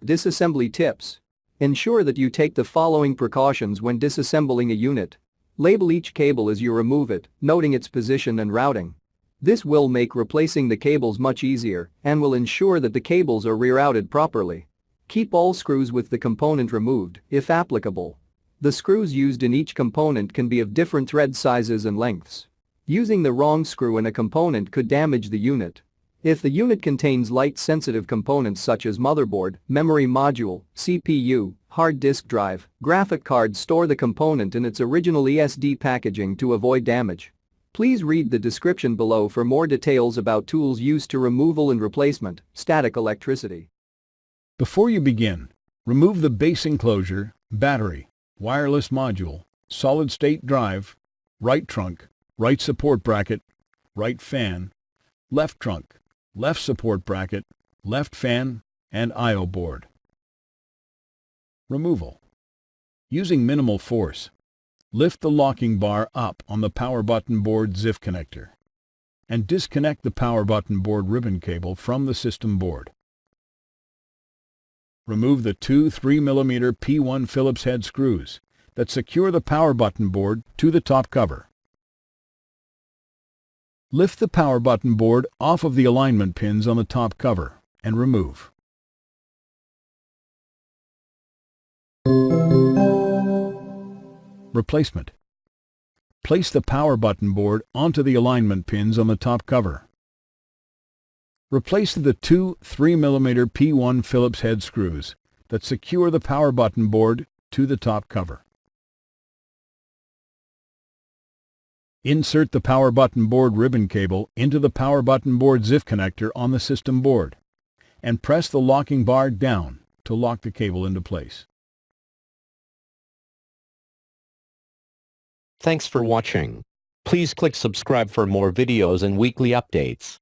Disassembly tips. Ensure that you take the following precautions when disassembling a unit. Label each cable as you remove it, noting its position and routing. This will make replacing the cables much easier and will ensure that the cables are rerouted properly. Keep all screws with the component removed, if applicable. The screws used in each component can be of different thread sizes and lengths. Using the wrong screw in a component could damage the unit. If the unit contains light-sensitive components such as motherboard, memory module, CPU, hard disk drive, graphic card, store the component in its original ESD packaging to avoid damage. Please read the description below for more details about tools used to removal and replacement, static electricity. Before you begin, remove the base enclosure, battery, wireless module, solid-state drive, right trunk, right support bracket, right fan, left trunk, left support bracket, left fan, and I/O board. Removal. Using minimal force, lift the locking bar up on the power button board ZIF connector and disconnect the power button board ribbon cable from the system board. Remove the two 3mm P1 Phillips head screws that secure the power button board to the top cover. Lift the power button board off of the alignment pins on the top cover and remove. Replacement. Place the power button board onto the alignment pins on the top cover. Replace the two 3mm P1 Phillips head screws that secure the power button board to the top cover. Insert the power button board ribbon cable into the power button board ZIF connector on the system board and press the locking bar down to lock the cable into place. Thanks for watching. Please click subscribe for more videos and weekly updates.